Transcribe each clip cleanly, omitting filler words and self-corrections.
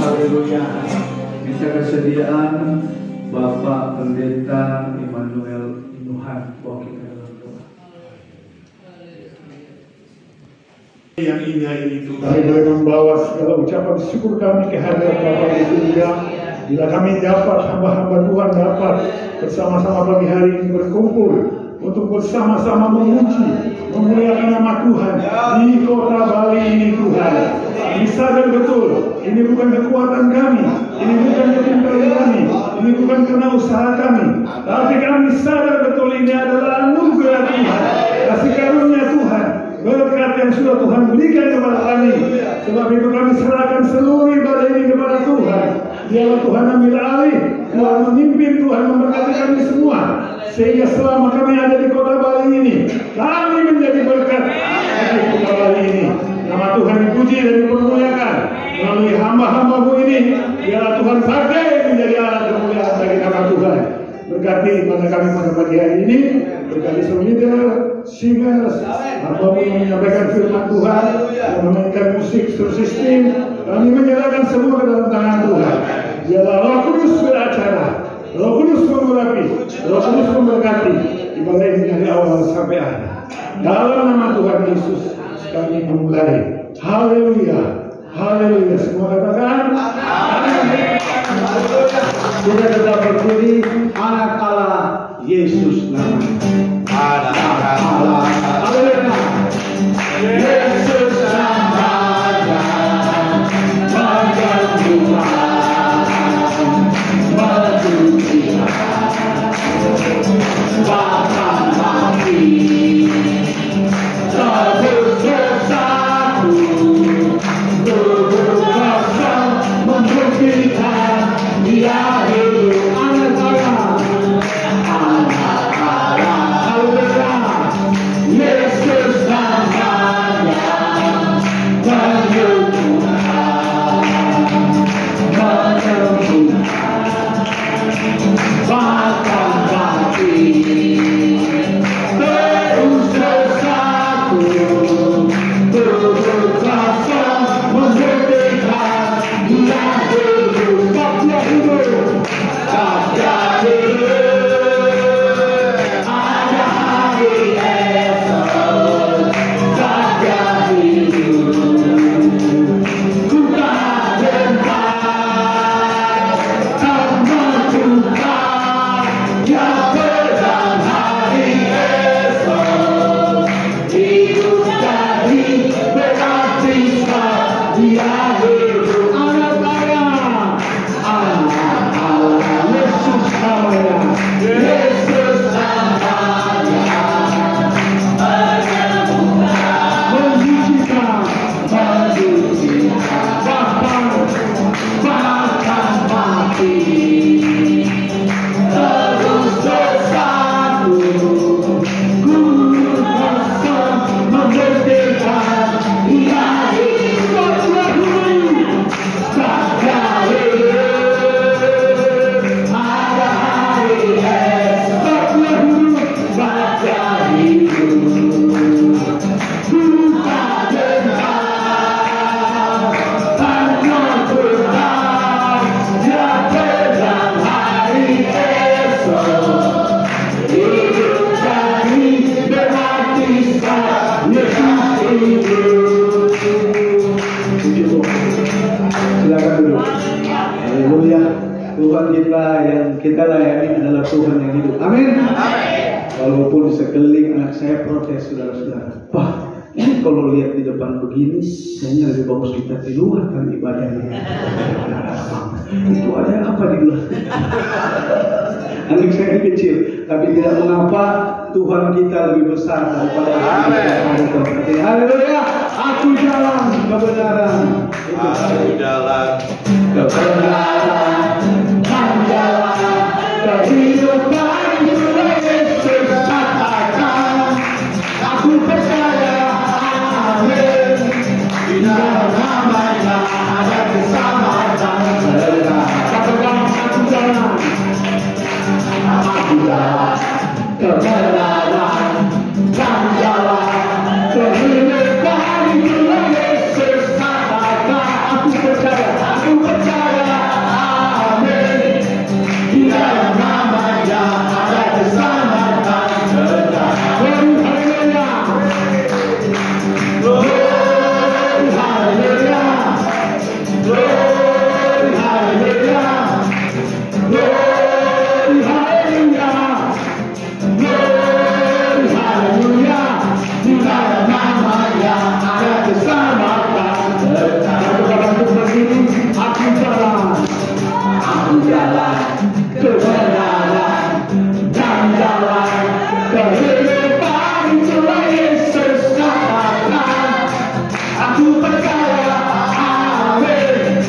Haleluya. Minta kesediaan Bapak Pendeta Immanuel Inuhan wakil dalam doa. Yang indah ini Tuhan, kami boleh membawa segala ucapan syukur kami ke hadirat Bapa di surga. Bila kami dapat, hamba-hamba Tuhan dapat bersama-sama pagi hari ini berkumpul untuk bersama-sama memuji, memuliakan nama Tuhan di kota Bali ini Tuhan. Kami sadar betul, ini bukan kekuatan kami, ini bukan kepintaran kami, ini bukan karena usaha kami, tapi kami sadar betul ini adalah anugerah Tuhan, kasih karunia Tuhan, berkat yang sudah Tuhan berikan kepada kami. Sebab itu kami serahkan seluruh ibadah ini kepada Tuhan. Biarlah Tuhan ambil alih, Tuhan memimpin, Tuhan memberkati kami semua, sehingga selama kami ada di kota Bali ini, kami menjadi berkat di kota Bali ini. Nama Tuhan dipuji dan dipermuliakan melalui hamba-hamba-Mu ini. Biarlah Tuhan pakai menjadi alat kemuliaan bagi nama Tuhan. Berkati pada kami pada pagi hari ini, berkati seluruh leader, singers, hamba-Mu yang menyampaikan firman Tuhan, yang memainkan musik seluruh sistem. Kami menyerahkan semua ke dalam tangan Tuhan. Biarlah Roh Kudus beracara, Roh Kudus mengurapi, Roh Kudus memberkati ibadah ini dari awal sampai akhir. Dalam nama Tuhan Yesus kami memulai. Haleluya, haleluya. Semua katakan amin. Kita tetap berdiri, anak Allah Yesus namanya. Anak Allah. Haleluya. Yesus namanya. kita layani adalah Tuhan yang hidup. Amin. Walaupun di sekeliling anak saya protes, saudara-saudara. Pak, ini kalau lihat di depan begini, kayaknya lebih bagus kita di luar kan ibadahnya. Itu ada apa di luar? Anak saya kecil, tapi tidak mengapa, Tuhan kita lebih besar daripada kita. Haleluya! Aku jalan kebenaran. Aku jalan Kebenaran dan jalan kehidupan Yesus katakan. Aku percaya, amin. Di dalam namanya ada keselamatan. Katakan aku jalan. Aku jalan kebenaran dan jalan kehidupan Yesus katakan. Aku percaya, amin. Di dalam namanya ada keselamatan. Haleluya. Glory, haleluya. Glory, haleluya. Glory, haleluya. Glory, haleluya. Di dalam namanya ada keselamatan. Aku berdiri, aku jalan kebenaran dan jalan kehidupan. Itulah Yesus katakan. Aku percaya, amin.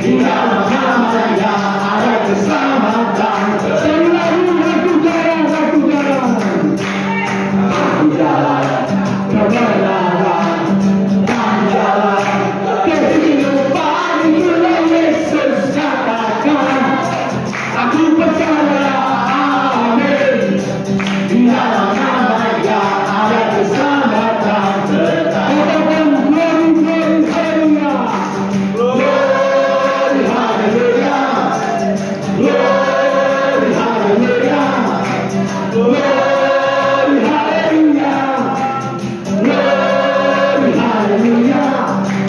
Di dalam namanya ada keselamatan. Aku jalan kebenaran dan jalan kehidupan. Itulah Yesus katakan. Aku percaya, amin. Di dalam namanya ada keselamatan. Katakan glory, haleluya. Glory, haleluya. Glory, haleluya. Glory, haleluya. Glory, haleluya.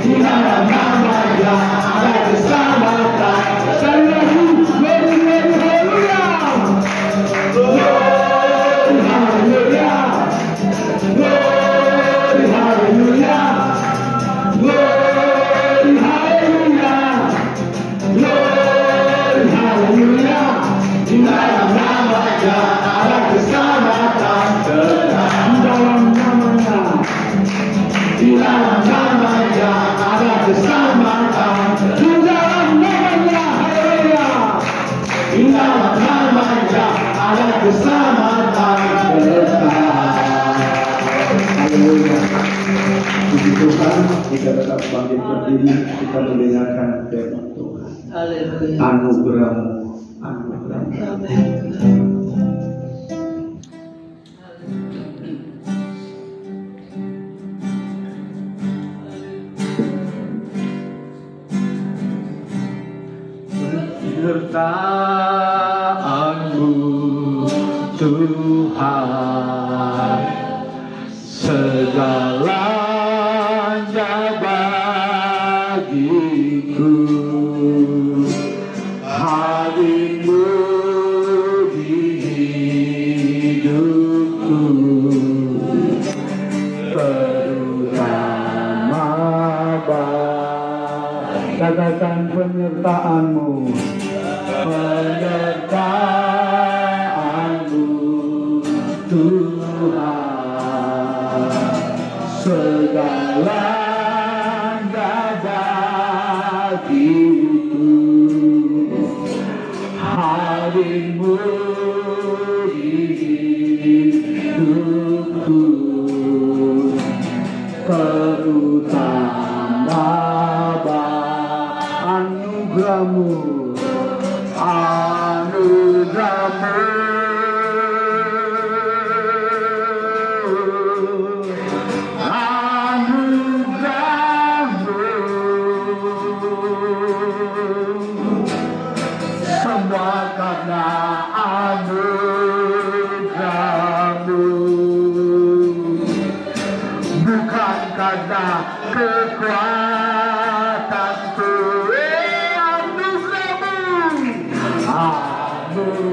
Di dalam namanya ada keselamatan. Sekali lagi, glory, haleluya. Glory, haleluya. Glory, haleluya. Glory, haleluya. Glory, haleluya. Di dalam namanya ada keselamatan. Di dalam namanya, di dalam namanya ada keselamatan. Di dalam namanya, haleluya. Di dalam namanya ada keselamatan. Haleluya. Puji Tuhan, kita tetap bangkit berdiri, kita mendengarkan firman Tuhan. Haleluya. Anugerah-Mu, anugerah-Mu. Penyertaan-Mu Tuhan, segalanya bagiku. Hari-Mu di hidupku, terutama katakan penyertaan-Mu. Penyertaan-Mu Tuhan, segalanya bagiku. Hari-Mu di hidupku, terutama anugerah-Mu, anugerah-Mu, anugerah-Mu, semua karena anugerah-Mu, bukan karena kekuatanku. Anugerah-Mu,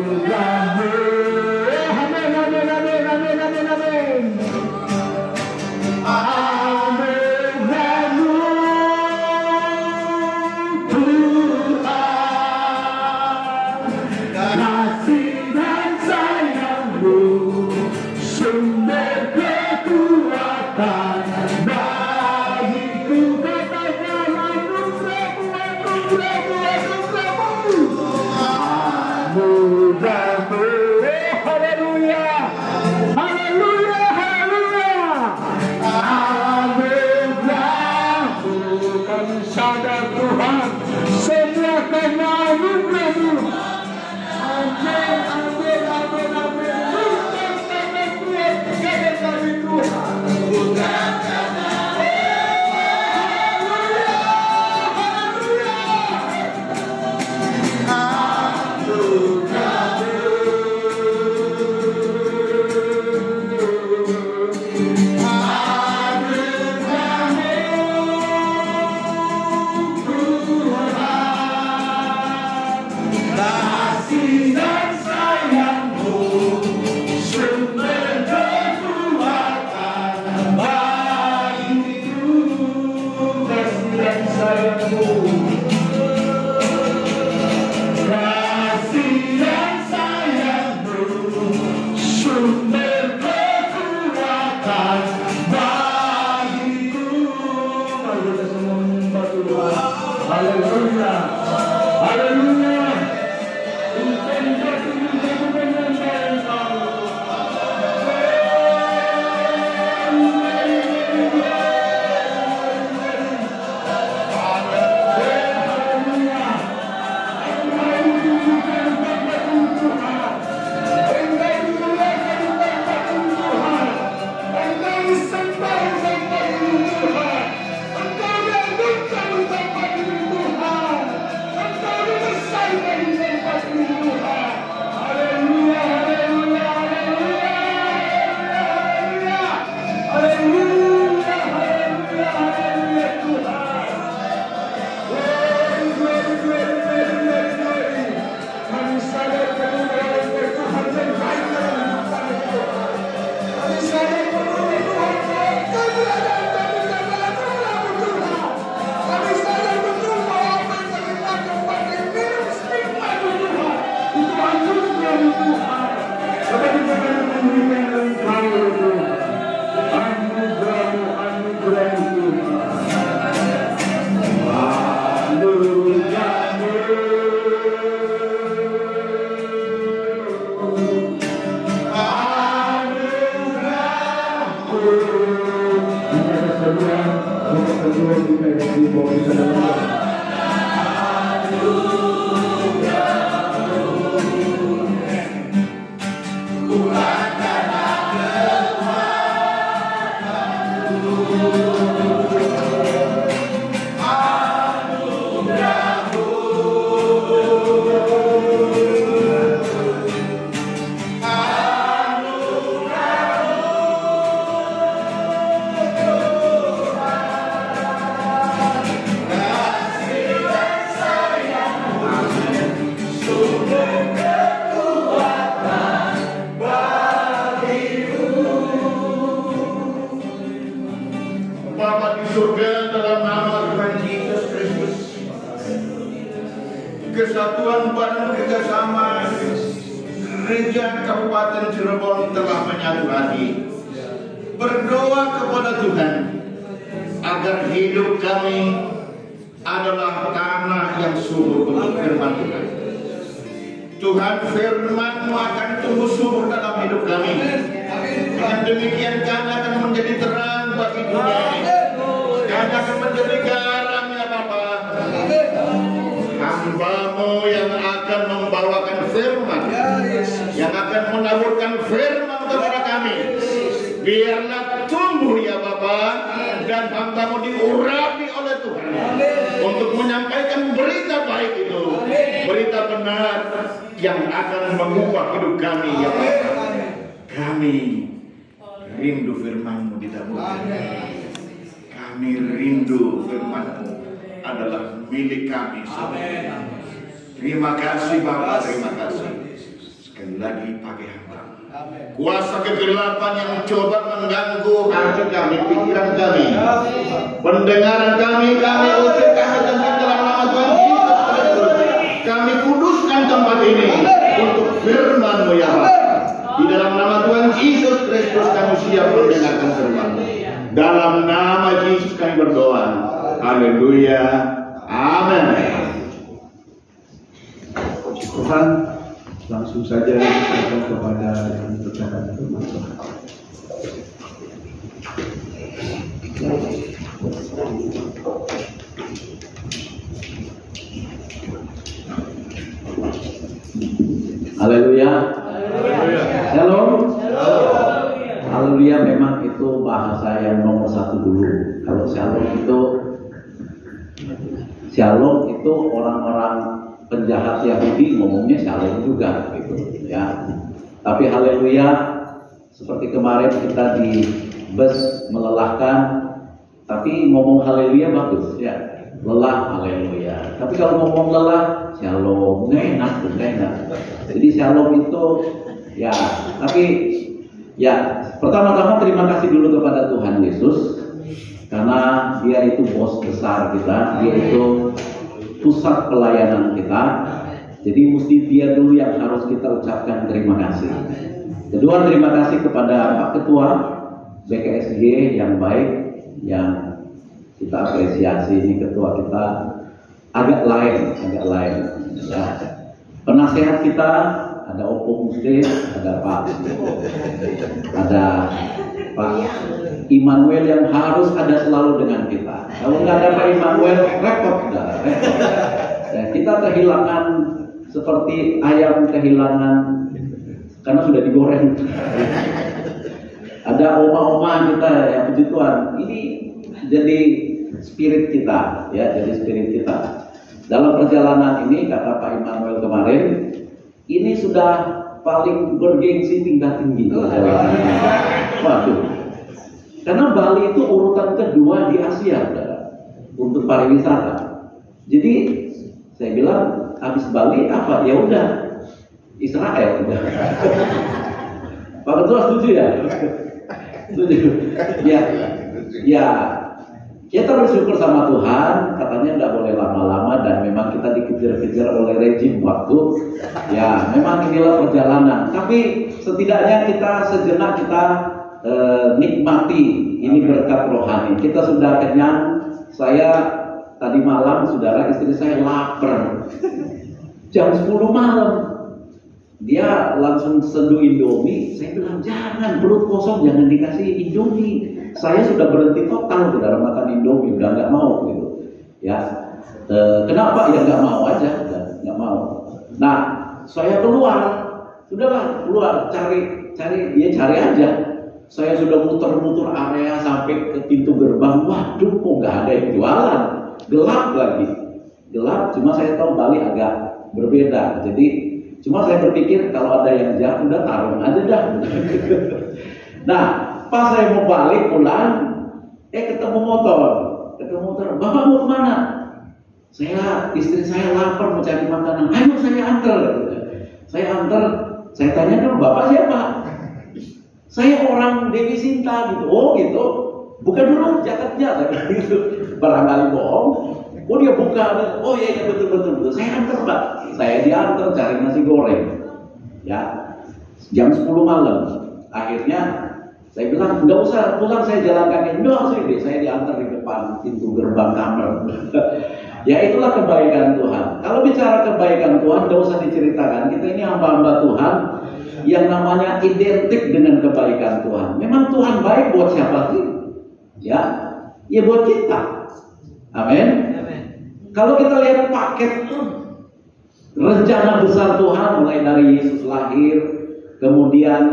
Kesatuan Badan Kerjasama Gereja Kabupaten Cirebon telah menyatu hati berdoa kepada Tuhan agar hidup kami adalah tanah yang subur untuk firman Tuhan. Tuhan, firman-Mu akan tumbuh subur dalam hidup kami. Dengan demikian kami akan menjadi terang bagi dunia ini. Kami akan menjadi garam ya Bapa. Hamba-Mu yang akan membawakan firman, yang akan menaburkan firman kepada kami. Biarlah tumbuh ya Bapa, dan hamba-Mu diurapi oleh Tuhan untuk menyampaikan berita baik itu, berita benar yang akan mengubah hidup kami ya Bapa. Kami rindu firman-Mu ditaburkan. Kami rindu firman-Mu adalah milik kami semua. Terima kasih Bapa, terima kasih. Sekali lagi pakai hamba. Kuasa kegelapan yang coba mengganggu hati kami, pikiran kami, pendengaran kami usir, kami tentang dalam nama Tuhan Yesus Kristus. Kami kuduskan tempat ini untuk firman-Mu ya Bapa. Di dalam nama Tuhan Yesus Kristus kami siap mendengarkan firman-Mu. Dalam nama Yesus kami berdoa. Haleluya. Amin. Tuhan, langsung saja kita kepada yang berkata firman Tuhan. Haleluya. Shalom. Haleluya, memang itu bahasa yang nomor satu dulu. Kalau shalom itu orang-orang penjahat Yahudi ngomongnya shalom juga gitu ya. Tapi haleluya, seperti kemarin kita di bus melelahkan, tapi ngomong haleluya bagus ya. Lelah haleluya. Tapi kalau ngomong lelah shalom enak. Jadi shalom itu ya, tapi ya pertama-tama terima kasih dulu kepada Tuhan Yesus karena Dia itu bos besar kita, Dia itu pusat pelayanan kita. Jadi mesti Dia dulu yang harus kita ucapkan terima kasih. Kedua, terima kasih kepada Pak Ketua BKSG yang baik, yang kita apresiasi. Ini ketua kita agak lain ya. Penasehat kita ada Opo Muslim, ada Pak Immanuel yang harus ada selalu dengan kita. Kalau nggak ada Pak Immanuel, repot. Ya, kita kehilangan seperti ayam kehilangan karena sudah digoreng. Ada oma-oma kita yang puji Tuhan. Ini jadi spirit kita, ya, jadi spirit kita. Dalam perjalanan ini, kata Pak Immanuel kemarin, ini sudah paling bergengsi tingkat tinggi. Waduh. Karena Bali itu urutan kedua di Asia, saudara, untuk pariwisata. Jadi saya bilang habis Bali apa? Ya udah Israel. Pak Ketua setuju ya? Setuju. Ya. Kita bersyukur sama Tuhan, katanya nggak boleh lama-lama dan memang kita dikejar-kejar oleh rejim waktu. Ya, memang inilah perjalanan. Tapi setidaknya kita sejenak nikmati ini berkat rohani. Kita sudah kenyang. Saya tadi malam, saudara, istri saya lapar. Jam 10 malam. Dia langsung sendu Indomie. Saya bilang jangan, perut kosong jangan dikasih Indomie. Saya sudah berhenti total saudara makan Indomie, udah nggak mau gitu. Ya, kenapa? Ya nggak mau aja, nggak mau. Nah, saya sudahlah keluar cari aja. Saya sudah muter-muter area sampai ke pintu gerbang. Waduh, kok nggak ada yang jualan? Gelap lagi, gelap. Cuma saya tahu Bali agak berbeda. Jadi, cuma saya berpikir kalau ada yang jahat, udah tarung aja dah. Nah, pas saya mau balik pulang, ketemu motor. Bapak mau kemana? Istri saya lapar mau cari makanan. Ayo saya antar. Saya tanya dulu, Bapak siapa? Saya orang Dewi Sinta gitu. Oh gitu. Buka dulu jaketnya gitu. Barangkali bohong. Oh dia buka. Oh iya betul. Saya antar Pak. Saya diantar cari nasi goreng. Ya. Jam 10 malam. Akhirnya saya bilang, nggak usah pulang, saya jalan kaki. Nggak usah deh, saya diantar di depan pintu gerbang kamar. Ya itulah kebaikan Tuhan. Kalau bicara kebaikan Tuhan, nggak usah diceritakan. Kita ini hamba-hamba Tuhan yang namanya identik dengan kebaikan Tuhan. Memang Tuhan baik buat siapa sih? Ya buat kita. Amin. Kalau kita lihat paket rencana besar Tuhan, mulai dari Yesus lahir, kemudian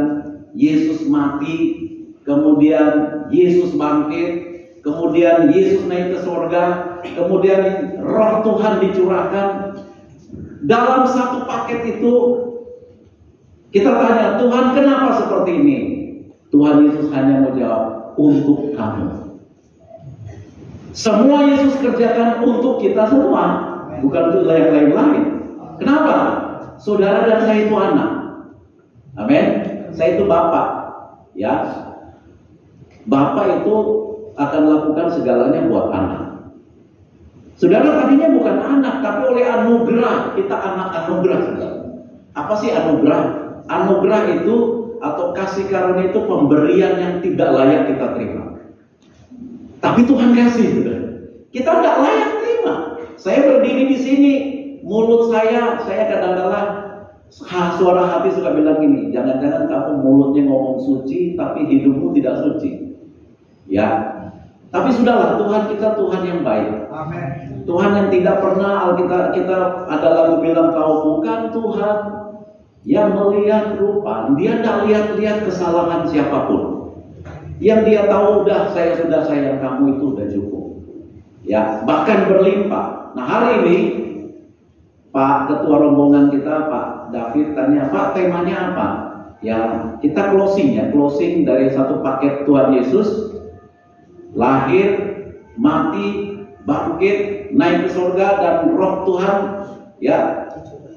Yesus mati, kemudian Yesus bangkit, kemudian Yesus naik ke surga, kemudian Roh Tuhan dicurahkan. Dalam satu paket itu kita tanya, Tuhan kenapa seperti ini? Tuhan Yesus hanya mau jawab, untuk kamu. Semua Yesus kerjakan untuk kita semua, bukan untuk yang lain-lain. Kenapa? Saudara dan saya itu anak. Amin. Saya itu bapak, ya. Bapak itu akan lakukan segalanya buat anak. Saudara tadinya bukan anak, tapi oleh anugerah kita anak anugerah. Saudara. Apa sih anugerah? Anugerah itu atau kasih karunia itu pemberian yang tidak layak kita terima. Tapi Tuhan kasih, saudara. Kita tidak layak terima. Saya berdiri di sini, mulut saya kadang-kadang suara hati suka bilang gini, jangan-jangan kamu mulutnya ngomong suci, tapi hidupmu tidak suci. Ya, tapi sudahlah, Tuhan kita Tuhan yang baik. Amen. Tuhan yang tidak pernah, kita ada lagu bilang, kau bukan Tuhan yang melihat rupa. Dia tidak lihat kesalahan siapapun. Yang dia tahu saya sudah sayang kamu itu udah cukup. Ya, bahkan berlimpah. Nah hari ini Pak Ketua rombongan kita Pak David tanya, Pak temanya apa? Ya kita closing dari satu paket Tuhan Yesus lahir, mati, bangkit, naik ke surga dan Roh Tuhan ya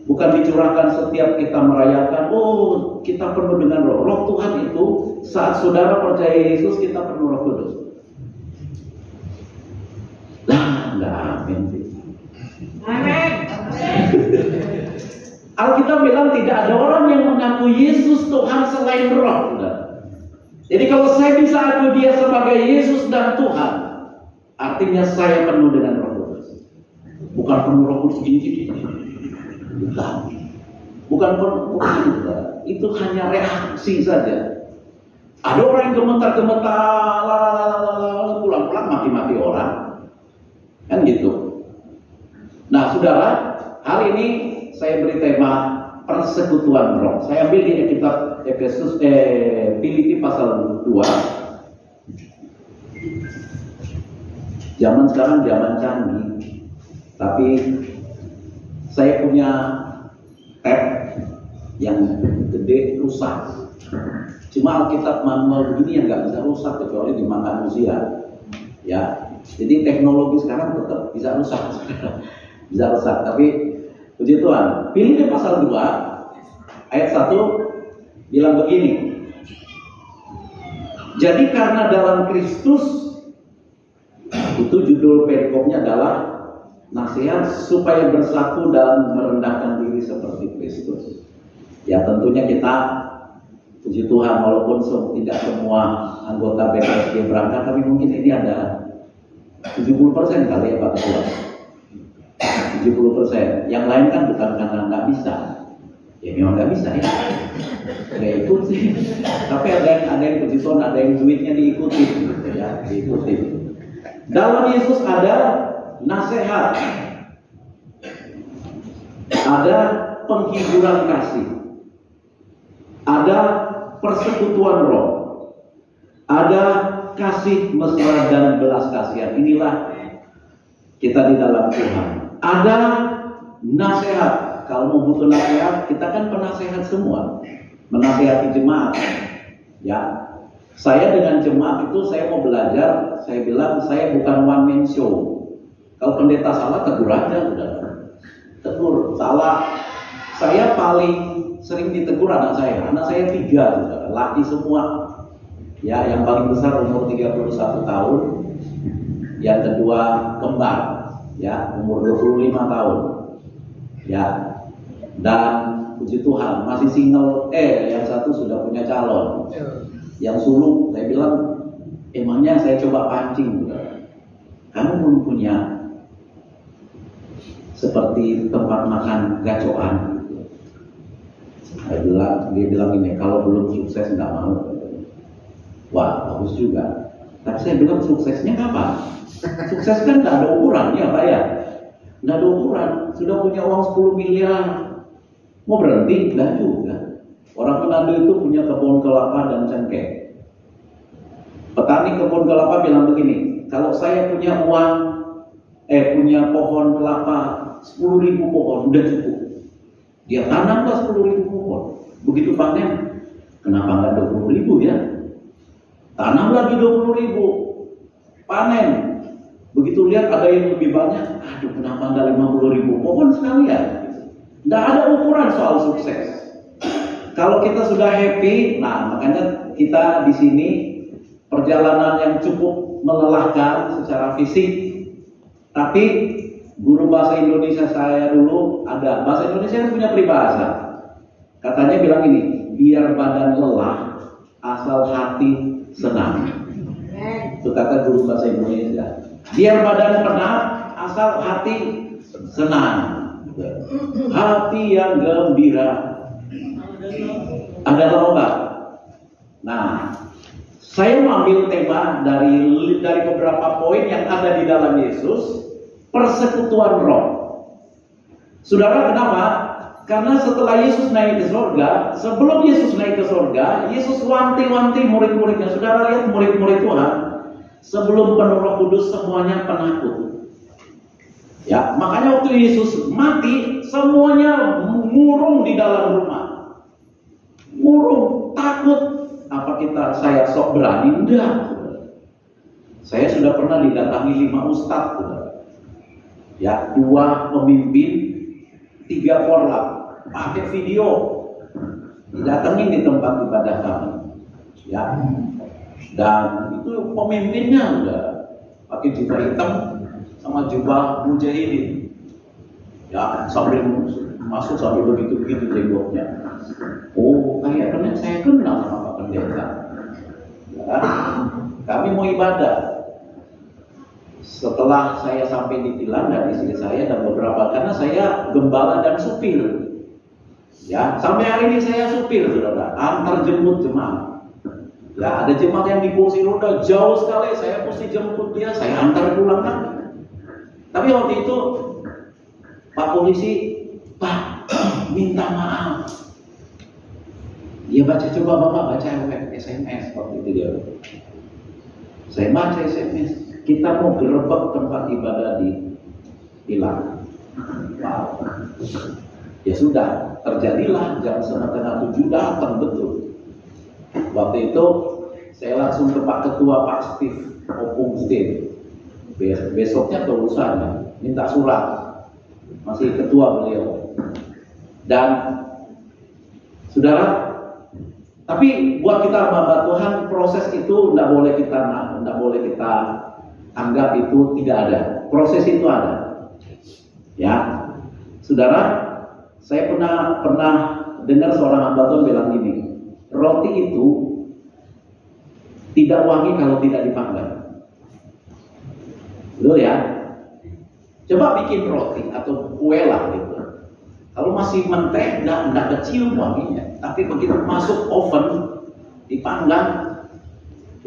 bukan dicurahkan setiap kita merayakan. Oh kita penuh dengan Roh Tuhan itu saat saudara percaya Yesus kita penuh Roh Kudus. Lah nggak amin. Amin. Alkitab bilang tidak ada orang yang mengaku Yesus Tuhan selain Roh. Jadi kalau saya bisa aku dia sebagai Yesus dan Tuhan, artinya saya penuh dengan Roh Kudus. Bukan penuh Roh Kudus ini. Bukan penuh, itu hanya reaksi saja. Ada orang yang gemetar-gemetar, pulang-pulang mati-mati orang, kan gitu. Nah, saudara, hari ini saya beri tema persekutuan roh. Saya ambil di kitab Filipi pasal 2. Zaman sekarang zaman canggih, tapi saya punya tab yang gede rusak. Cuma Alkitab manual begini yang nggak bisa rusak kecuali dimakan manusia. Ya, jadi teknologi sekarang tetap bisa rusak, bisa rusak. Tapi puji Tuhan, Filipi pasal 2 ayat 1 bilang begini. Jadi karena dalam Kristus, itu judul perikopnya adalah nasihat supaya bersatu dalam merendahkan diri seperti Kristus. Ya tentunya kita, puji Tuhan, walaupun tidak semua anggota BKSG berangkat, tapi mungkin ini ada 70% kali ya Pak Ketua. 70%. Yang lain kan bukan karena nggak bisa. Ya memang nggak bisa ya. Ya ikut sih. Tapi ada yang puji Tuhan, ada yang duitnya diikuti gitu ya, diikuti. Dalam Yesus ada nasihat, ada penghiburan kasih, ada persekutuan roh, ada kasih mesra dan belas kasihan. Inilah kita di dalam Tuhan. Ada nasihat. Kalau mau butuh nasihat, kita kan penasehat semua, menasehati jemaat. Ya, saya dengan jemaat itu saya mau belajar. Saya bilang saya bukan one man show. Kalau pendeta salah, tegur aja, udah. Tegur, salah. Saya paling sering ditegur anak saya. Anak saya 3, saudara. Laki semua. Ya, yang paling besar umur 31 tahun. Yang kedua kembar, ya, umur 25 tahun. Ya. Dan puji Tuhan masih single. Yang satu sudah punya calon. Yang sulung, saya bilang, emangnya saya coba pancing, saudara. Kamu belum punya seperti tempat makan gacoan. Dia bilang ini, kalau belum sukses nggak mau. Wah, bagus juga. Tapi saya bilang suksesnya kapan? Sukses kan nggak ada ukuran, ya Pak ya? Nggak ada ukuran. Sudah punya uang 10 miliar, mau berhenti? Nggak juga. Orang Manado itu punya kebun kelapa dan cengkeh. Petani kebun kelapa bilang begini, kalau saya punya uang, punya pohon kelapa 10.000 pohon, udah cukup. Dia tanamlah 10.000 pohon. Begitu panen, kenapa nggak 20.000 ya? Tanam lagi 20.000, panen. Begitu lihat ada yang lebih banyak, aduh kenapa nggak 50.000 pohon sekalian? Nggak ada ukuran soal sukses. Kalau kita sudah happy, nah makanya kita di sini perjalanan yang cukup melelahkan secara fisik. Tapi guru bahasa Indonesia saya dulu ada, bahasa Indonesia punya peribahasa. Katanya bilang ini, biar badan lelah, asal hati senang. Itu kata guru bahasa Indonesia. Biar badan penat, asal hati senang. Hati yang gembira adalah obat. Nah, saya mengambil tema dari beberapa poin yang ada di dalam Yesus, persekutuan roh. Saudara, kenapa? Karena setelah Yesus naik ke surga, sebelum Yesus naik ke surga, Yesus wanti-wanti murid-muridnya. Saudara lihat murid-murid Tuhan, sebelum penuh Roh Kudus semuanya penakut. Ya, makanya waktu Yesus mati, semuanya murung di dalam rumah. Murung, takut. Apa saya sok berani? Enggak. Saya sudah pernah didatangi 5 ustadz, ya, 2 pemimpin, 3 korlap, pakai video, didatengin di tempat ibadah kami, ya, dan itu pemimpinnya udah pakai jubah hitam sama jubah mujahidin, ya, sambil masuk sambil begitu jenggotnya. Oh, kayaknya saya kenal sama Pak Pendeta. Ya, kami mau ibadah. Setelah saya sampai di Tilang dan istri saya dan beberapa, karena saya gembala dan supir, ya sampai hari ini saya supir, saudara, antar jemput jemaat. Ya ada jemaat yang di kursi roda jauh sekali, saya mesti jemput dia, saya antar pulang lagi. Tapi waktu itu Pak polisi, Pak minta maaf. Dia baca, coba Bapak baca SMS waktu itu dia. Saya baca SMS. Kita mau gerebek tempat ibadah di Tilang. Wow. Ya sudah, terjadilah jam 6:30 datang betul. Waktu itu saya langsung ke Pak Ketua, Pak Steve, Opung Steve. Besoknya kelulusannya, minta surat. Masih ketua beliau. Dan saudara, tapi buat kita hamba Tuhan, proses itu tidak boleh kita anggap itu tidak ada. Proses itu ada. Ya, saudara, saya pernah dengar seorang hamba Tuhan bilang gini, roti itu tidak wangi kalau tidak dipanggang. Betul ya? Coba bikin roti atau kue lah gitu. Kalau masih menteh, enggak kecium wanginya. Tapi begitu masuk oven, dipanggang,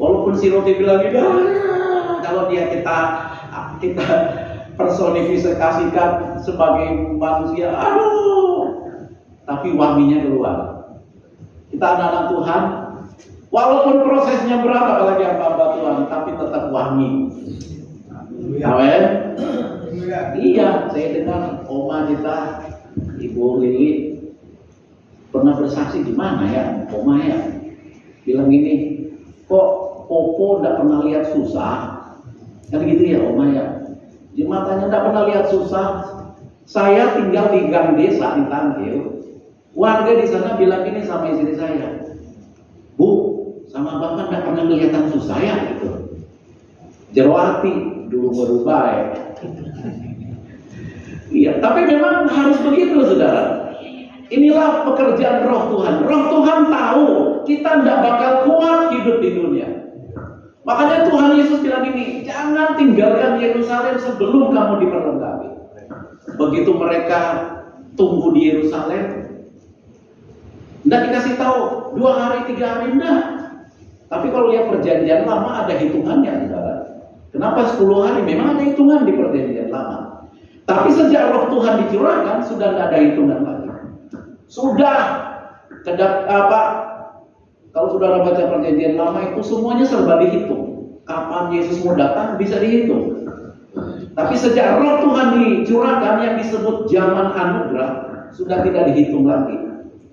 walaupun si roti bilang gitu, kalau dia kita personifikasikan sebagai manusia, aduh, tapi wanginya keluar. Kita anak-anak Tuhan, walaupun prosesnya berat, apalagi hamba Tuhan, tapi tetap wangi. Amin. Iya, saya dengar oma kita, Ibu Lili, pernah bersaksi di mana ya, oma ya, bilang gini, kok Popo tidak pernah lihat susah, kan gitu ya oma ya, jemaatnya tidak pernah lihat susah. Saya tinggal di gang desa di Tangkil, warga di sana bilang gini sama istri saya, Bu, sama Bapak tidak pernah kelihatan susah ya gitu. Jero hati dulu berubah ya. Iya, tapi memang harus begitu, saudara. Inilah pekerjaan Roh Tuhan. Roh Tuhan tahu kita tidak bakal kuat hidup di dunia. Makanya Tuhan Yesus bilang ini, jangan tinggalkan Yerusalem sebelum kamu diperlengkapi. Begitu mereka tunggu di Yerusalem, tidak dikasih tahu 2 hari 3 hari, enggak. Tapi kalau lihat perjanjian lama ada hitungannya, saudara. Kenapa 10 hari? Memang ada hitungan di perjanjian lama. Tapi sejak Roh Tuhan dicurahkan, sudah tidak ada hitungan lagi. Sudah, kalau saudara baca perjanjian lama itu semuanya serba dihitung. Kapan Yesus mau datang bisa dihitung. Tapi sejak Roh Tuhan dicurahkan, yang disebut zaman anugerah, sudah tidak dihitung lagi.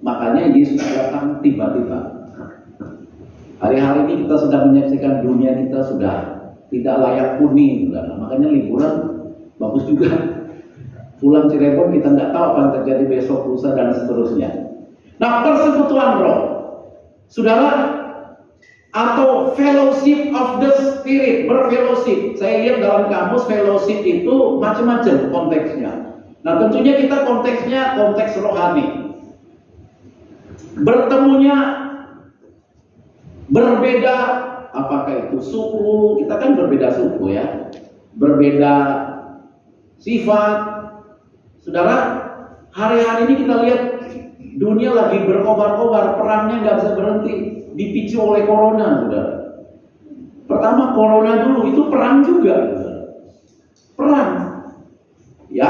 Makanya Yesus datang tiba-tiba. Hari-hari ini kita sedang menyaksikan dunia kita sudah tidak layak huni, makanya liburan bagus juga. Pulang Cirebon kita tidak tahu apa yang terjadi besok, lusa dan seterusnya. Nah, persekutuan roh, saudara, atau fellowship of the spirit, berfellowship. Saya lihat dalam kamus fellowship itu macam-macam konteksnya. Nah, tentunya kita konteksnya konteks rohani. Bertemunya berbeda, apakah itu suku? Kita kan berbeda suku ya, berbeda sifat. Saudara, hari-hari ini kita lihat dunia lagi berkobar-kobar, perangnya nggak bisa berhenti, dipicu oleh corona, saudara. Pertama corona dulu, itu perang juga, saudara. Perang, ya.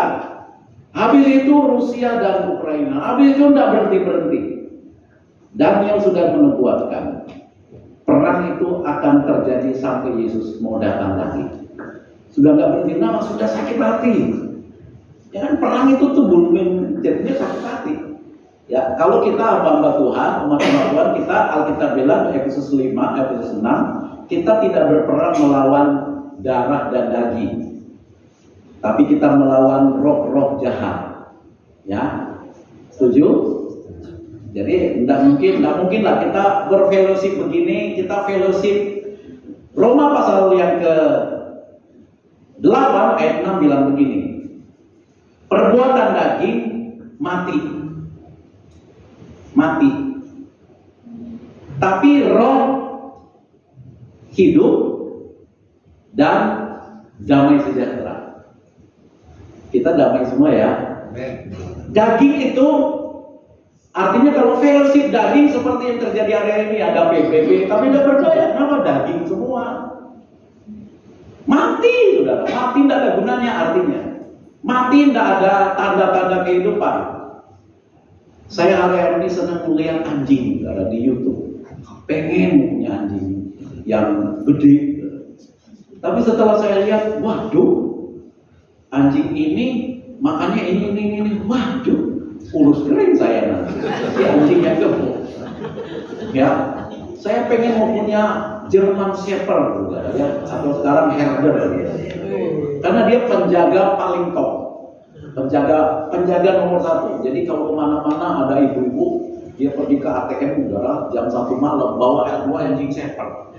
Habis itu Rusia dan Ukraina, habis itu nggak berhenti-berhenti. Daniel sudah menubuatkan, perang itu akan terjadi sampai Yesus mau datang lagi. Sudah nggak berhenti, nama sudah sakit hati. Ya kan, perang itu tuh belum jadinya sakit hati. Ya, kalau kita hamba Tuhan, umat Tuhan, kita Alkitab bilang Efesus 5, Efesus 6, kita tidak berperang melawan darah dan daging, tapi kita melawan roh-roh jahat. Ya, setuju? Jadi tidak mungkin lah kita berfellowship begini, kita fellowship. Roma pasal yang ke-8 ayat 6 bilang begini, perbuatan daging mati, tapi roh hidup dan damai sejahtera. Kita damai semua ya. Daging itu artinya kalau fellowship daging seperti yang terjadi hari ini, ada PBB, kami tidak berdaya, kenapa daging semua? Mati, saudara, mati tidak ada gunanya artinya. Mati tidak ada tanda-tanda kehidupan. Saya hari ini senang melihat anjing, saudara, di YouTube. Pengen punya anjing yang gede. Tapi setelah saya lihat, waduh, anjing ini makanya ini, waduh, urus kering saya nanti. Si anjingnya gemuk. Ya, saya pengen mau punya German Shepherd juga, ya, atau sekarang Herder, ya. Karena dia penjaga paling top, penjaga nomor 1. Jadi kalau kemana-mana ada ibu-ibu, dia pergi ke ATM udara jam 1 malam bawa 2 anjing Shepherd.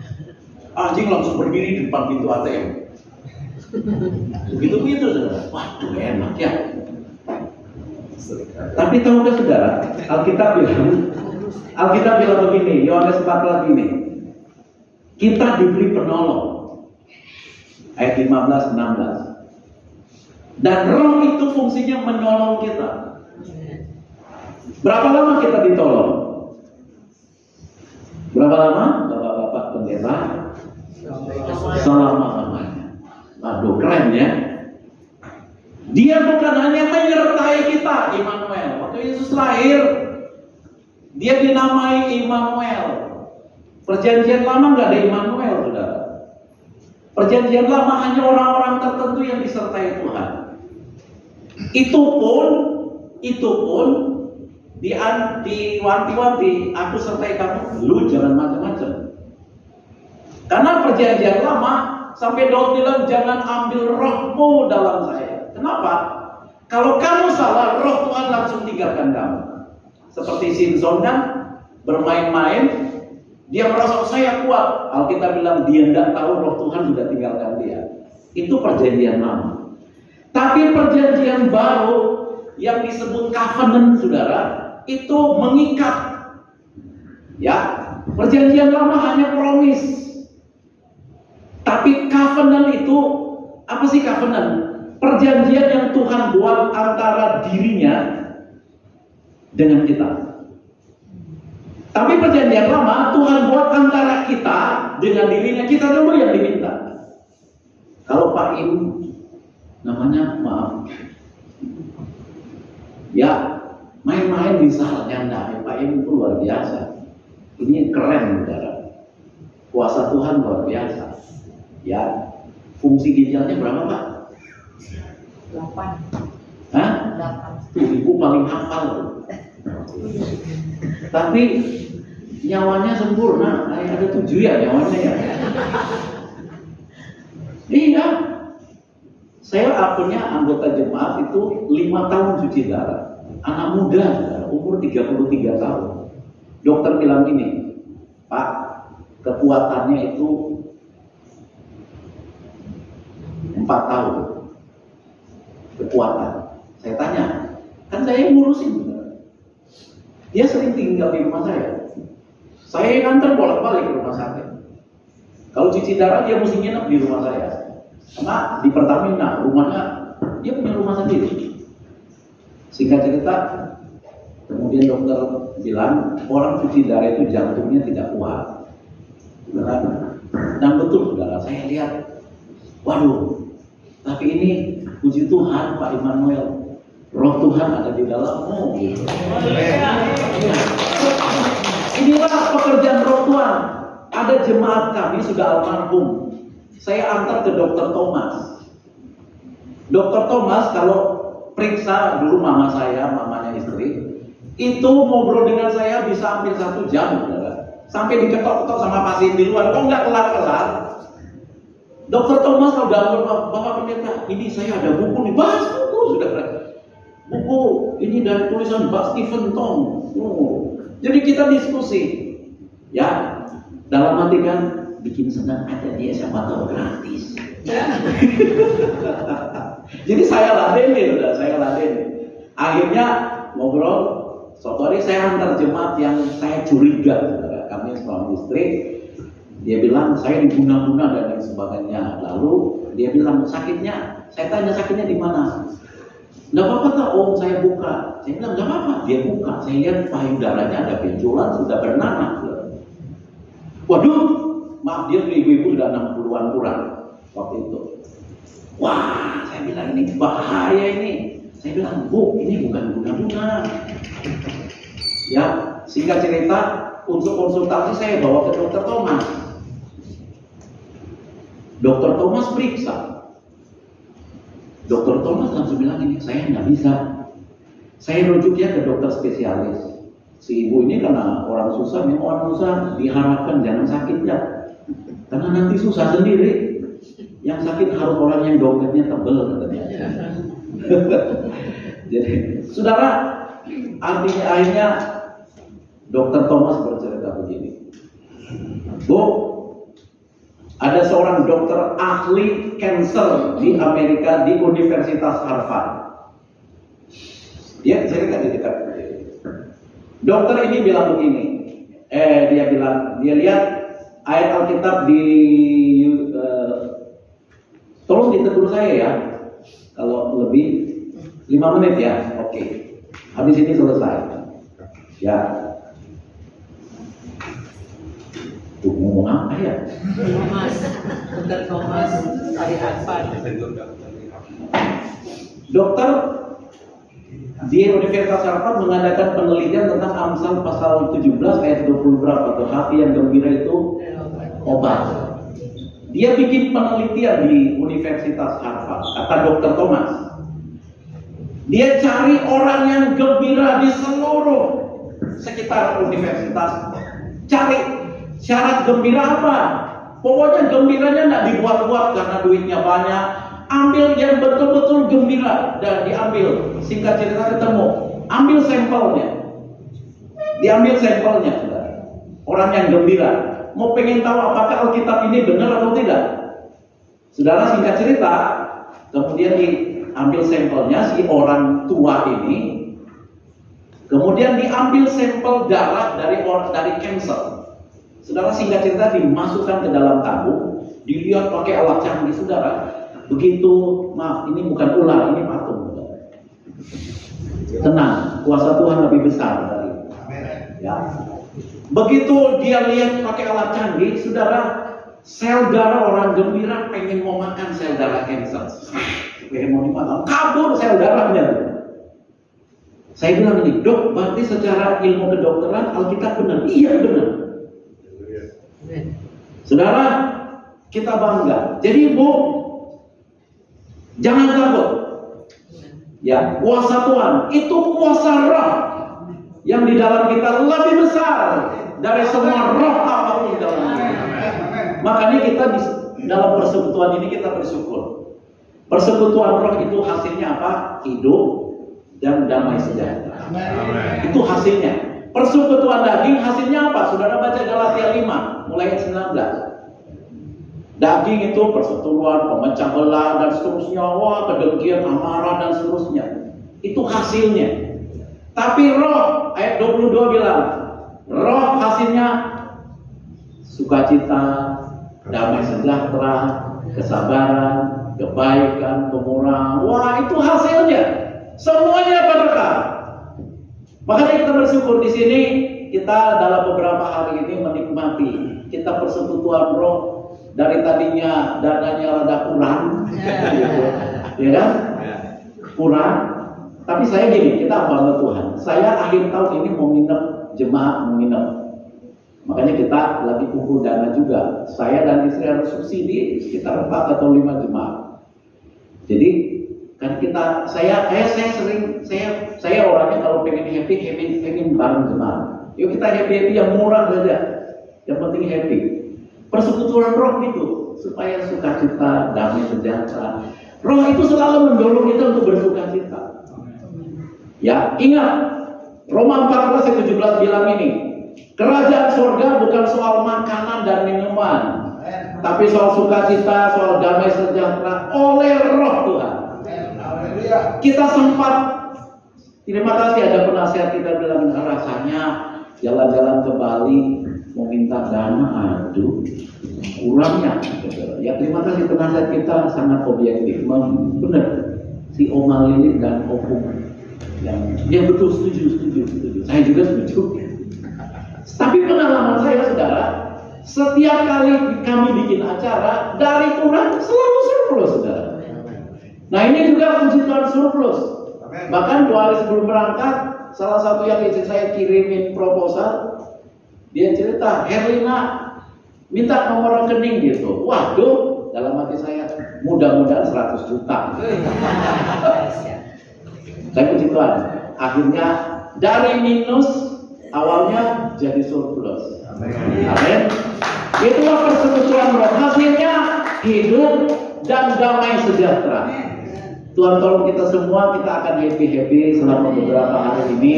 Anjing langsung berdiri di depan pintu ATM. Begitu, saudara. Waduh, enak ya. Tapi tahukah saudara, Alkitab bilang begini, Yohanes 14 ini, kita diberi penolong. Ayat 15-16. Dan Roh itu fungsinya menolong kita. Berapa lama kita ditolong? Berapa lama? Bapak-bapak pendeta? Selama-lamanya. Aduh, keren ya. Dia bukan hanya menyertai kita, Immanuel. Waktu Yesus lahir, dia dinamai Immanuel. Perjanjian lama nggak ada Immanuel, saudara. Perjanjian lama hanya orang-orang tertentu yang disertai Tuhan. Itu pun diwanti-wanti, aku sertai kamu, lu jangan macam-macam. Karena perjanjian lama sampai Daud bilang jangan ambil rohmu dalam saya. Kenapa? Kalau kamu salah, roh Tuhan langsung tinggalkan kamu. Seperti Simpson kan, bermain-main, dia merasa saya kuat. Alkitab bilang dia tidak tahu roh Tuhan sudah tinggalkan dia. Itu perjanjian lama. Tapi perjanjian baru yang disebut covenant, saudara, itu mengikat. Ya, perjanjian lama hanya promise. Tapi covenant itu apa sih covenant? Perjanjian yang Tuhan buat antara dirinya dengan kita. Tapi perjanjian lama Tuhan buat antara kita dengan dirinya, kita dulu yang diminta. Kalau Pak Im, namanya maaf, ya main-main bisa nyanda, Pak Im itu luar biasa. Ini keren, saudara. Kuasa Tuhan luar biasa. Ya, fungsi ginjalnya berapa, Pak? 8. Hah? 8. Tuh, ibu paling hafal. Tapi nyawanya sempurna. Ada 7 ya nyawanya ya. Iya. Saya punya anggota jemaat itu 5 tahun cuci darah. Anak muda, umur 33 tahun. Dokter bilang gini, Pak, kekuatannya itu 4 tahun. Kekuatan. Saya tanya, kan saya yang ngurusin. Dia sering tinggal di rumah saya. Saya yang antar bolak-balik ke rumah sakit. Kalau cuci darah dia mesti nginep di rumah saya. Karena di Pertamina rumahnya dia punya rumah sendiri. Singkat cerita, kemudian dokter bilang orang cuci darah itu jantungnya tidak kuat. Dan betul, saudara, saya lihat, waduh, tapi ini puji Tuhan Pak Immanuel, roh Tuhan ada di dalammu. Gitu. Inilah pekerjaan roh Tuhan. Ada jemaat kami sudah almarhum. Saya antar ke Dokter Thomas. Dokter Thomas kalau periksa dulu mama saya, mamanya istri, itu ngobrol dengan saya bisa hampir 1 jam, saudara. Sampai diketok-ketok sama pasien di luar, kok nggak kelar-kelar. Dokter Thomas kalau udah Bapak Pendeta, ini saya ada buku nih, bahas buku, saudara. Buku ini dari tulisan Pak Stephen Tong. Jadi kita diskusi, ya, dalam hati kan bikin senang aja dia, siapa tahu gratis. Jadi saya ladenin, udah saya ladenin. Akhirnya ngobrol, suatu hari saya antar jemaat yang saya curiga, saudara. Kami suami istri, dia bilang saya diguna-guna dan lain sebagainya. Lalu Dia bilang sakitnya, saya tanya sakitnya di mana? Nggak apa-apa tak om, saya buka. Saya bilang nggak apa-apa, dia buka. Saya lihat payudaranya ada benjolan, sudah bernanah. Waduh, maaf dia ibu-ibu sudah 60-an kurang waktu itu. Wah, saya bilang ini bahaya ini. Saya bilang, Bu, ini bukan guna-guna. Ya, singkat cerita, untuk konsultasi saya bawa ke Dokter Thomas. Dokter Thomas periksa. Dokter Thomas langsung bilang ini, saya nggak bisa. Saya rujuknya ke dokter spesialis. Si ibu ini karena orang susah, memang orang susah diharapkan jangan sakit ya. Karena nanti susah sendiri. Yang sakit harus orang yang dompetnya tebel katanya. Jadi, saudara, artinya akhirnya Dokter Thomas bercerita begini. Bu, ada seorang dokter ahli kanker di Amerika di Universitas Harvard. Dia cerita di dekat. Dokter ini bilang begini. Dia lihat ayat Alkitab di tolong ditegur saya ya. Kalau lebih 5 menit ya. Oke. Habis ini selesai. Ya. Tuh ngomong apa ya? Dokter Thomas dari Harvard. Dokter di Universitas Harvard mengadakan penelitian tentang Amsal pasal 17 ayat 20 berapa tuh, hati yang gembira itu obat. Dia bikin penelitian di Universitas Harvard, kata Dokter Thomas. Dia cari orang yang gembira di seluruh sekitar universitas. Cari syarat gembira apa? Pokoknya gembiranya tidak dibuat-buat karena duitnya banyak. Ambil yang betul-betul gembira dan diambil. Singkat cerita ketemu. Ambil sampelnya. Diambil sampelnya. Orang yang gembira. Mau pengen tahu apakah Alkitab ini benar atau tidak? Saudara, singkat cerita, kemudian diambil sampelnya si orang tua ini. Kemudian diambil sampel darah dari kanker. Saudara, singkat cerita dimasukkan ke dalam tabung, dilihat pakai alat canggih, saudara. Begitu, maaf, ini bukan ular, ini patung. Tenang, kuasa Tuhan lebih besar dari ya. Begitu dia lihat pakai alat canggih, saudara, sel darah orang gembira pengen mau makan sel darah kanker. Pengen mau dimakan, kabur sel darahnya. Saya bilang ini, Dok, berarti secara ilmu kedokteran Alkitab benar? Iya benar. Saudara, kita bangga. Jadi Bu, jangan takut. Ya, kuasa Tuhan itu kuasa roh yang di dalam kita lebih besar dari semua roh apapun dalam kita. Makanya kita dalam persekutuan ini kita bersyukur. Persekutuan roh itu hasilnya apa? Hidup dan damai sejahtera. Itu hasilnya. Persekutuan daging hasilnya apa? Saudara baca Galatia 5 mulai ayat 19. Daging itu perseteruan, pemecah belah dan seterusnya, wah kedengkian, amarah dan seterusnya. Itu hasilnya. Tapi roh, ayat 22 bilang, roh hasilnya sukacita, damai sejahtera, kesabaran, kebaikan, kemurahan. Wah, itu hasilnya. Semuanya berkah. Makanya kita bersyukur di sini, kita dalam beberapa hari ini menikmati kita persekutuan roh. Dari tadinya dadanya rada kurang, gitu, ya kan? Kurang. Tapi saya gini, kita bangga Tuhan. Saya akhir tahun ini mau nginep jemaat, mau nginep. Makanya kita lagi kumpul dana juga. Saya dan istri harus subsidi sekitar 4 atau 5 jemaat. Jadi kan saya orangnya kalau pengen happy bareng jemaat. Yuk kita happy yang murah saja. Yang penting happy. Persekutuan roh itu supaya sukacita, damai sejahtera. Roh itu selalu mendorong kita untuk bersukacita. Ya, ingat Roma 14 ayat 17 bilang ini, kerajaan surga bukan soal makanan dan minuman, tapi soal sukacita, soal damai sejahtera oleh Roh Tuhan. Kita sempat, terima kasih ada penasihat kita bilang rasanya jalan-jalan ke Bali mau minta dana, aduh, kurangnya. Ya terima kasih penasihat kita sangat objektif, benar. Si Oma Lili dan Opung yang betul setuju. Saya juga setuju. Tapi pengalaman saya, saudara, setiap kali kami bikin acara dari kurang selalu surplus, saudara. Nah ini juga puji Tuhan surplus. Bahkan 2 hari sebelum berangkat, salah satu yang istri saya kirimin proposal, dia cerita, Herlina minta nomor rekening gitu. Waduh, dalam hati saya, mudah-mudahan 100 juta. Saya puji Tuhan, akhirnya dari minus awalnya jadi surplus. Amin. Itulah persekutuan roh, hasilnya hidup dan damai sejahtera. Tuhan tolong kita semua, kita akan happy selama beberapa hari ini,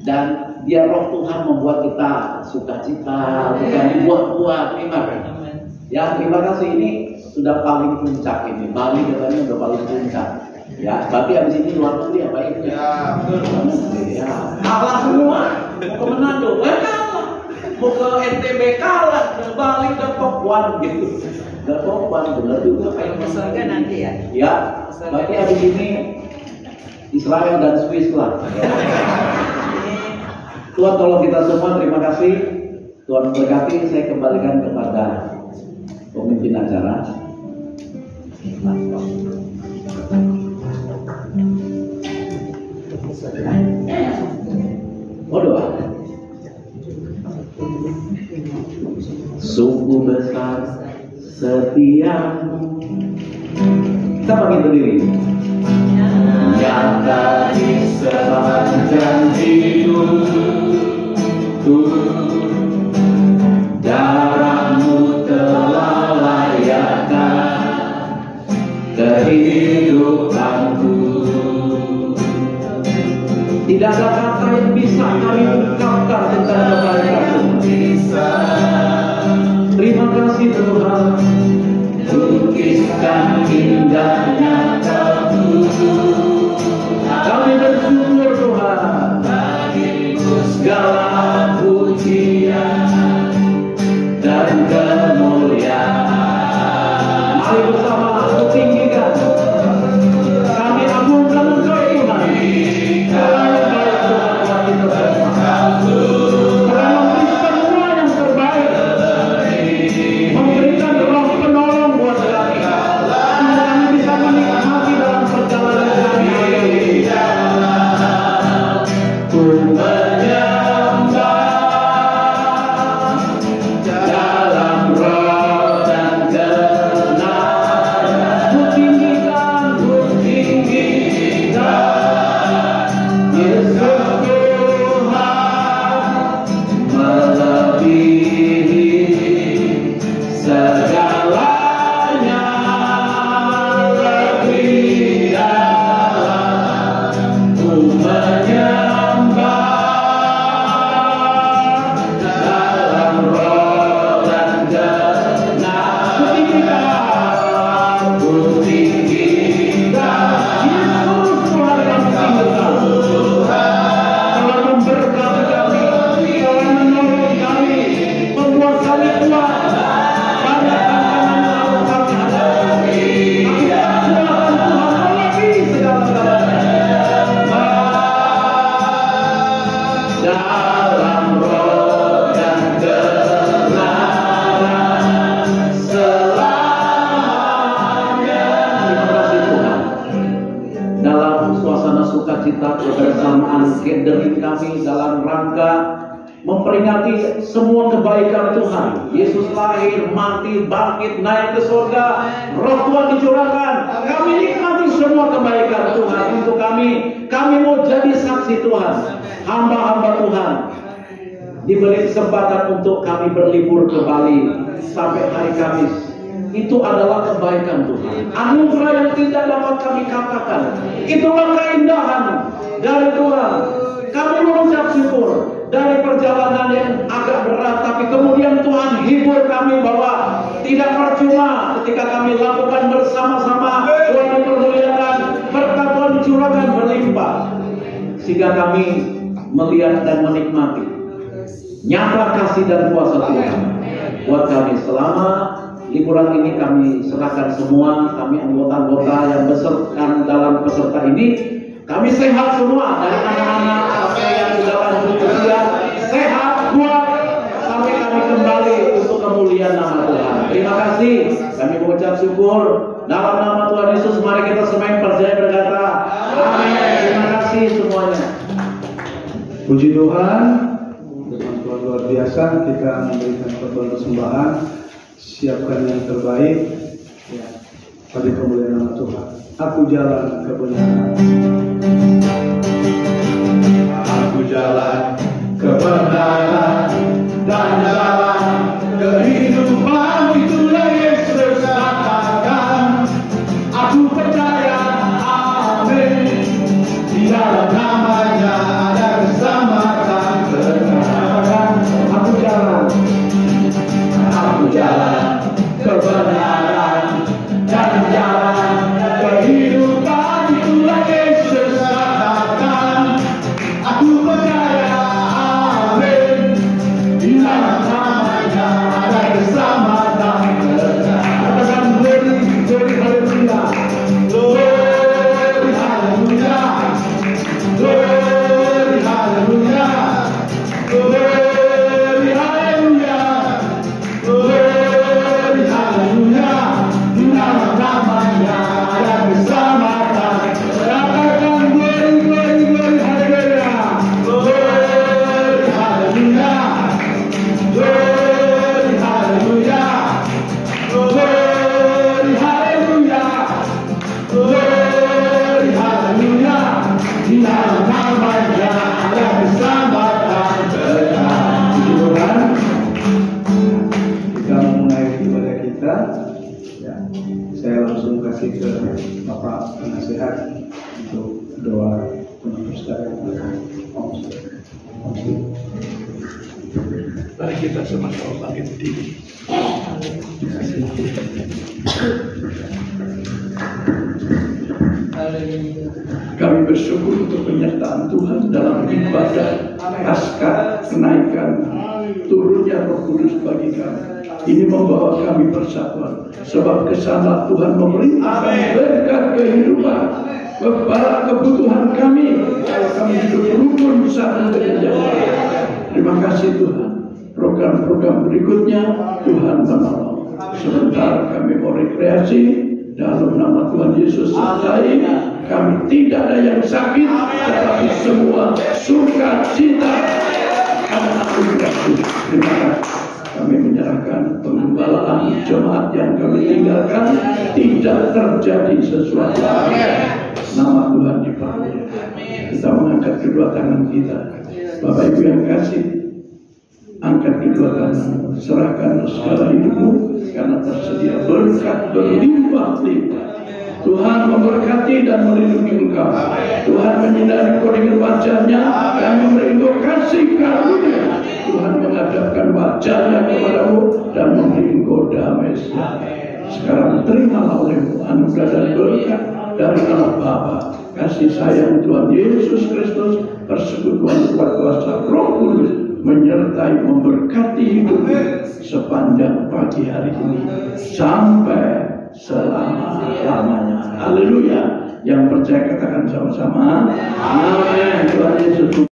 dan biar roh Tuhan membuat kita sukacita, bukan dibuat-buat. Ya, terima kasih, ini sudah paling puncak ini. Bali katanya sudah paling puncak. Ya, berarti habis ini luar negeri apa itu? Ya, ya. Kalah semua. Mau ke Manado, kalah. Mau ke NTB kalah, ke Bali ke top 1 gitu. Ke top 1 benar juga kayak surga nanti ya. Ya, berarti habis ini Israel dan Swiss lah. Tuhan tolong kita semua, terima kasih. Tuhan berkati, saya kembalikan kepada pemimpin acara. Oh, doa. Sungguh besar setiamu. Kita bagi berdiri. Nyata di sepanjang hidupku, darahmu telah layakkan kehidupanku. Tidak ada kata yang bisa kami ungkapkan tentang kebaikan Tuhan. Terima kasih Tuhan, lukiskan indahnya Kamu. Kami bersyukur Tuhan, bagimu segala pujian dan kemuliaan. Mari bersama tinggikan, kami agungkan Engkau Tuhan. Gathering kami dalam rangka memperingati semua kebaikan Tuhan. Yesus lahir, mati, bangkit, naik ke surga, roh Tuhan dicurahkan. Kami nikmati semua kebaikan Tuhan untuk kami. Kami mau jadi saksi Tuhan. Hamba-hamba Tuhan diberi kesempatan untuk kami berlibur ke Bali sampai hari Kamis. Itu adalah kebaikan Tuhan, anugerah yang tidak dapat kami katakan. Itulah keindahan dari Tuhan. Kami mengucap syukur dari perjalanan yang agak berat, tapi kemudian Tuhan hibur kami bahwa tidak percuma ketika kami lakukan bersama-sama. Tuhan dipermuliakan, berkat Tuhan dicurahkan berlimpah, sehingga kami melihat dan menikmati nyata kasih dan kuasa Tuhan buat kami. Selama liburan ini kami serahkan semua, kami anggota-anggota yang beserta dalam peserta ini, kami sehat semua, dari anak-anak sampai yang sudah lanjut usia, sehat, kuat, sampai kami kembali untuk kemuliaan nama Tuhan. Terima kasih, kami mengucap syukur. Dalam nama Tuhan Yesus, mari kita semua percaya berkata, amin. Terima kasih semuanya. Puji Tuhan, dengan Tuhan luar biasa, kita memberikan korban persembahan, siapkan yang terbaik, ya, pada kemuliaan nama Tuhan. Aku jalan kebenaran. Aku jalan kebenaran dan jalan kehidupan, itulah Yesus katakan. Aku percaya, amin. Di dalam namanya ada keselamatan kekal. Aku jalan kebenaran dan jalan kehidupan, itulah Yesus katakan. Aku percaya, amin. Di dalam namanya ada keselamatan kekal. Katakan glory, glory, haleluya. Glory, haleluya. Glory, haleluya. Glory, haleluya. Glory, haleluya. Di dalam namanya ada keselamatan. Katakan glory, glory, glory, haleluya. Glory, haleluya. Glory, haleluya. Glory, haleluya. Glory, haleluya. Di dalam namanya ada keselamatan kekal. Tuhan, kita mengenai ibadah kita, ya, saya langsung kasih ke Bapak Penasehat untuk doa penutup sekalian. Mari kita sama-sama bangkit berdiri. Kami bersyukur untuk penyertaan Tuhan dalam ibadah pasca kenaikan turunnya Roh Kudus bagi kami. Ini membawa kami persatuan, sebab kesana Tuhan memerintahkan berkat kehidupan kepada kebutuhan kami. Kalau kami hidup rukun satu dengan yang lain. Terima kasih Tuhan. Program-program berikutnya Tuhan menolong. Sebentar kami mau rekreasi dalam nama Tuhan Yesus sertai. Kami tidak ada yang sakit, tetapi semua sukacita karena anugerah Tuhan. Terima kasih. Kami menyerahkan penggembalaan jemaat yang kami tinggalkan, tidak terjadi sesuatu. Nama Tuhan dipermuliakan. Kita mengangkat kedua tangan kita. Bapak Ibu yang kasih, angkat kedua tangan, serahkan segala hidupmu, karena tersedia berkat berlimpah-limpah. Tuhan memberkati dan melindungi engkau. Tuhan menyinari engkau dengan wajahnya dan memberi engkau kasih karunia. Tuhan menghadapkan wajahnya kepadamu dan memberi engkau damai sejahtera. Sekarang terimalah olehmu anugerah dan berkat dari Allah Bapa, kasih sayang Tuhan Yesus Kristus, persekutuan kuasa Roh Kudus menyertai memberkati hidupmu sepanjang pagi hari ini sampai selama-lamanya. Haleluya. Yang percaya katakan sama-sama, amin. Tuhan Yesus